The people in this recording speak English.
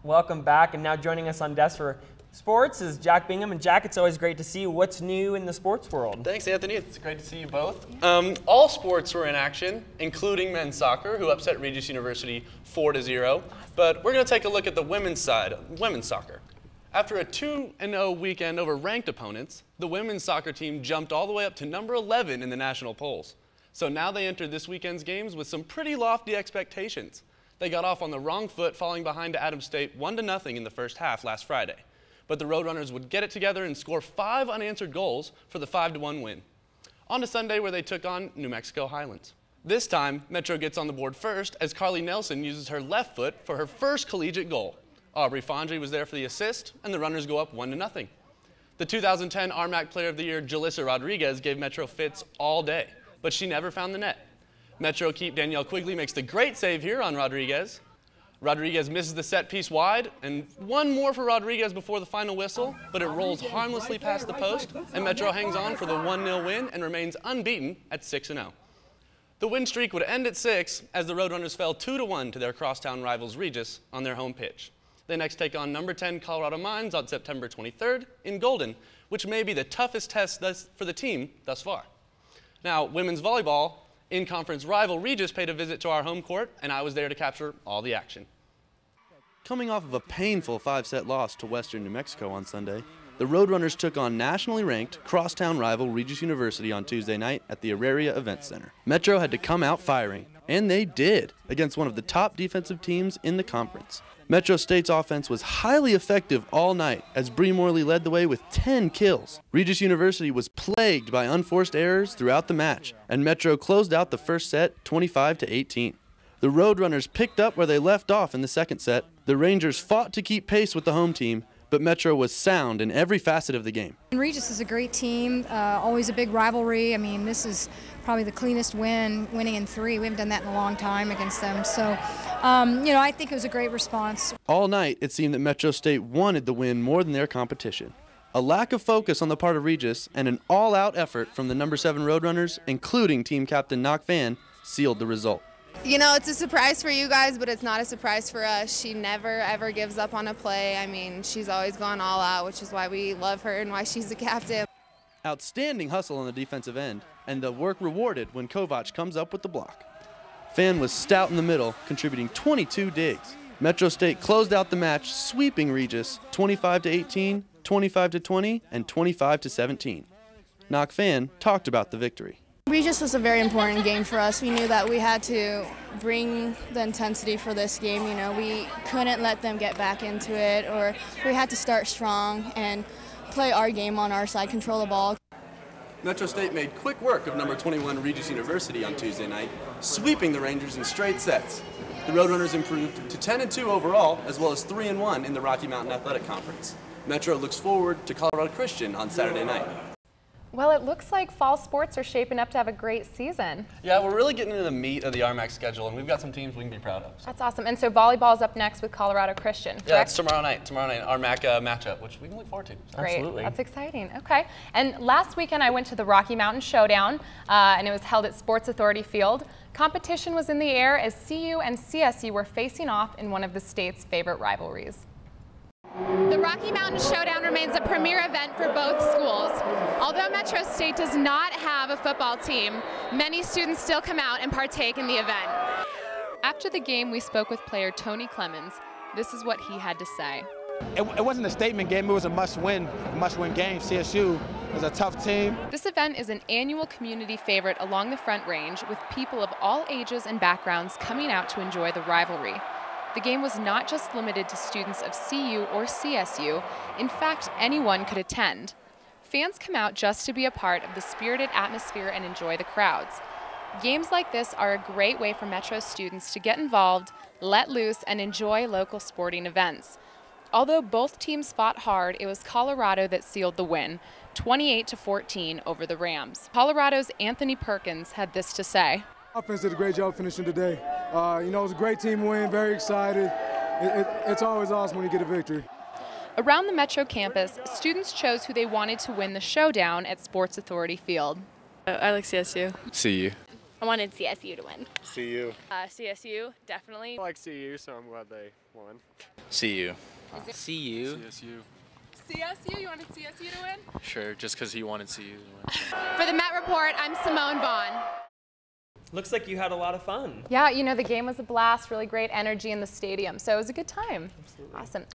Welcome back, and now joining us on Desk for Sports is Jack Bingham. And Jack, it's always great to see you. What's new in the sports world? Thanks, Anthony. It's great to see you both. All sports were in action, including men's soccer, who upset Regis University 4-0. But we're going to take a look at the women's side, women's soccer. After a 2-0 weekend over ranked opponents, the women's soccer team jumped all the way up to number 11 in the national polls. So now they entered this weekend's games with some pretty lofty expectations. They got off on the wrong foot, falling behind to Adams State 1-0 in the first half last Friday. But the Roadrunners would get it together and score 5 unanswered goals for the 5-1 win. On to Sunday, where they took on New Mexico Highlands. This time, Metro gets on the board first as Carly Nelson uses her left foot for her first collegiate goal. Aubrey Fondry was there for the assist, and the Runners go up 1-0. The 2010 RMAC Player of the Year, Jalissa Rodriguez, gave Metro fits all day, but she never found the net. Metro keep Danielle Quigley makes the great save here on Rodriguez. Rodriguez misses the set piece wide, and one more for Rodriguez before the final whistle, but it rolls harmlessly past the post, and Metro hangs on for the 1-0 win and remains unbeaten at 6-0. The win streak would end at 6 as the Roadrunners fell 2-1 to their crosstown rivals Regis on their home pitch. They next take on number 10 Colorado Mines on September 23rd in Golden, which may be the toughest test for the team thus far. Now, women's volleyball, in-conference rival Regis paid a visit to our home court, and I was there to capture all the action. Coming off of a painful 5-set loss to Western New Mexico on Sunday, the Roadrunners took on nationally ranked crosstown rival Regis University on Tuesday night at the Auraria Event Center. Metro had to come out firing, and they did, against one of the top defensive teams in the conference. Metro State's offense was highly effective all night as Bree Morley led the way with 10 kills. Regis University was plagued by unforced errors throughout the match, and Metro closed out the first set 25-18. The Roadrunners picked up where they left off in the second set. The Rangers fought to keep pace with the home team, but Metro was sound in every facet of the game. Regis is a great team, always a big rivalry. I mean, this is probably the cleanest win, winning in 3. We haven't done that in a long time against them. So, I think it was a great response. All night, it seemed that Metro State wanted the win more than their competition. A lack of focus on the part of Regis and an all-out effort from the number 7 Roadrunners, including team captain Knock Fan, sealed the result. You know, it's a surprise for you guys, but it's not a surprise for us. She never, ever gives up on a play. I mean, she's always gone all out, which is why we love her and why she's the captain. Outstanding hustle on the defensive end, and the work rewarded when Kovac comes up with the block. Fan was stout in the middle, contributing 22 digs. Metro State closed out the match, sweeping Regis 25-18, 25-20, and 25-17. Knock Fan talked about the victory. Regis was a very important game for us. We knew that we had to bring the intensity for this game. You know, we couldn't let them get back into it, or we had to start strong and play our game on our side, control the ball. Metro State made quick work of number 21 Regis University on Tuesday night, sweeping the Rangers in straight sets. The Roadrunners improved to 10-2 overall, as well as 3-1 in the Rocky Mountain Athletic Conference. Metro looks forward to Colorado Christian on Saturday night. Well, it looks like fall sports are shaping up to have a great season. Yeah, we're really getting into the meat of the RMAC schedule, and we've got some teams we can be proud of. So. That's awesome. And so volleyball's up next with Colorado Christian, correct? Yeah, it's tomorrow night, RMAC matchup, which we can look forward to. Great. Absolutely. That's exciting. Okay. And last weekend I went to the Rocky Mountain Showdown, and it was held at Sports Authority Field. Competition was in the air as CU and CSU were facing off in one of the state's favorite rivalries. The Rocky Mountain Showdown remains a premier event for both schools. Although Metro State does not have a football team, many students still come out and partake in the event. After the game, we spoke with player Tony Clemens. This is what he had to say. It wasn't a statement game, it was a must-win game. CSU is a tough team. This event is an annual community favorite along the Front Range, with people of all ages and backgrounds coming out to enjoy the rivalry. The game was not just limited to students of CU or CSU. In fact, anyone could attend. Fans come out just to be a part of the spirited atmosphere and enjoy the crowds. Games like this are a great way for Metro students to get involved, let loose, and enjoy local sporting events. Although both teams fought hard, it was Colorado that sealed the win, 28-14 over the Rams. Colorado's Anthony Perkins had this to say. Offense did a great job finishing today. It was a great team win, very excited. It's always awesome when you get a victory. Around the Metro campus, students chose who they wanted to win the showdown at Sports Authority Field. I like CSU. CU. I wanted CSU to win. CU. CSU, definitely. I like CU, so I'm glad they won. CU. CU. CSU. CSU? You wanted CSU to win? Sure, just because he wanted CU to win. For the Met Report, I'm Simone Vaughn. Looks like you had a lot of fun. Yeah, you know, the game was a blast, really great energy in the stadium, so it was a good time. Absolutely. Awesome.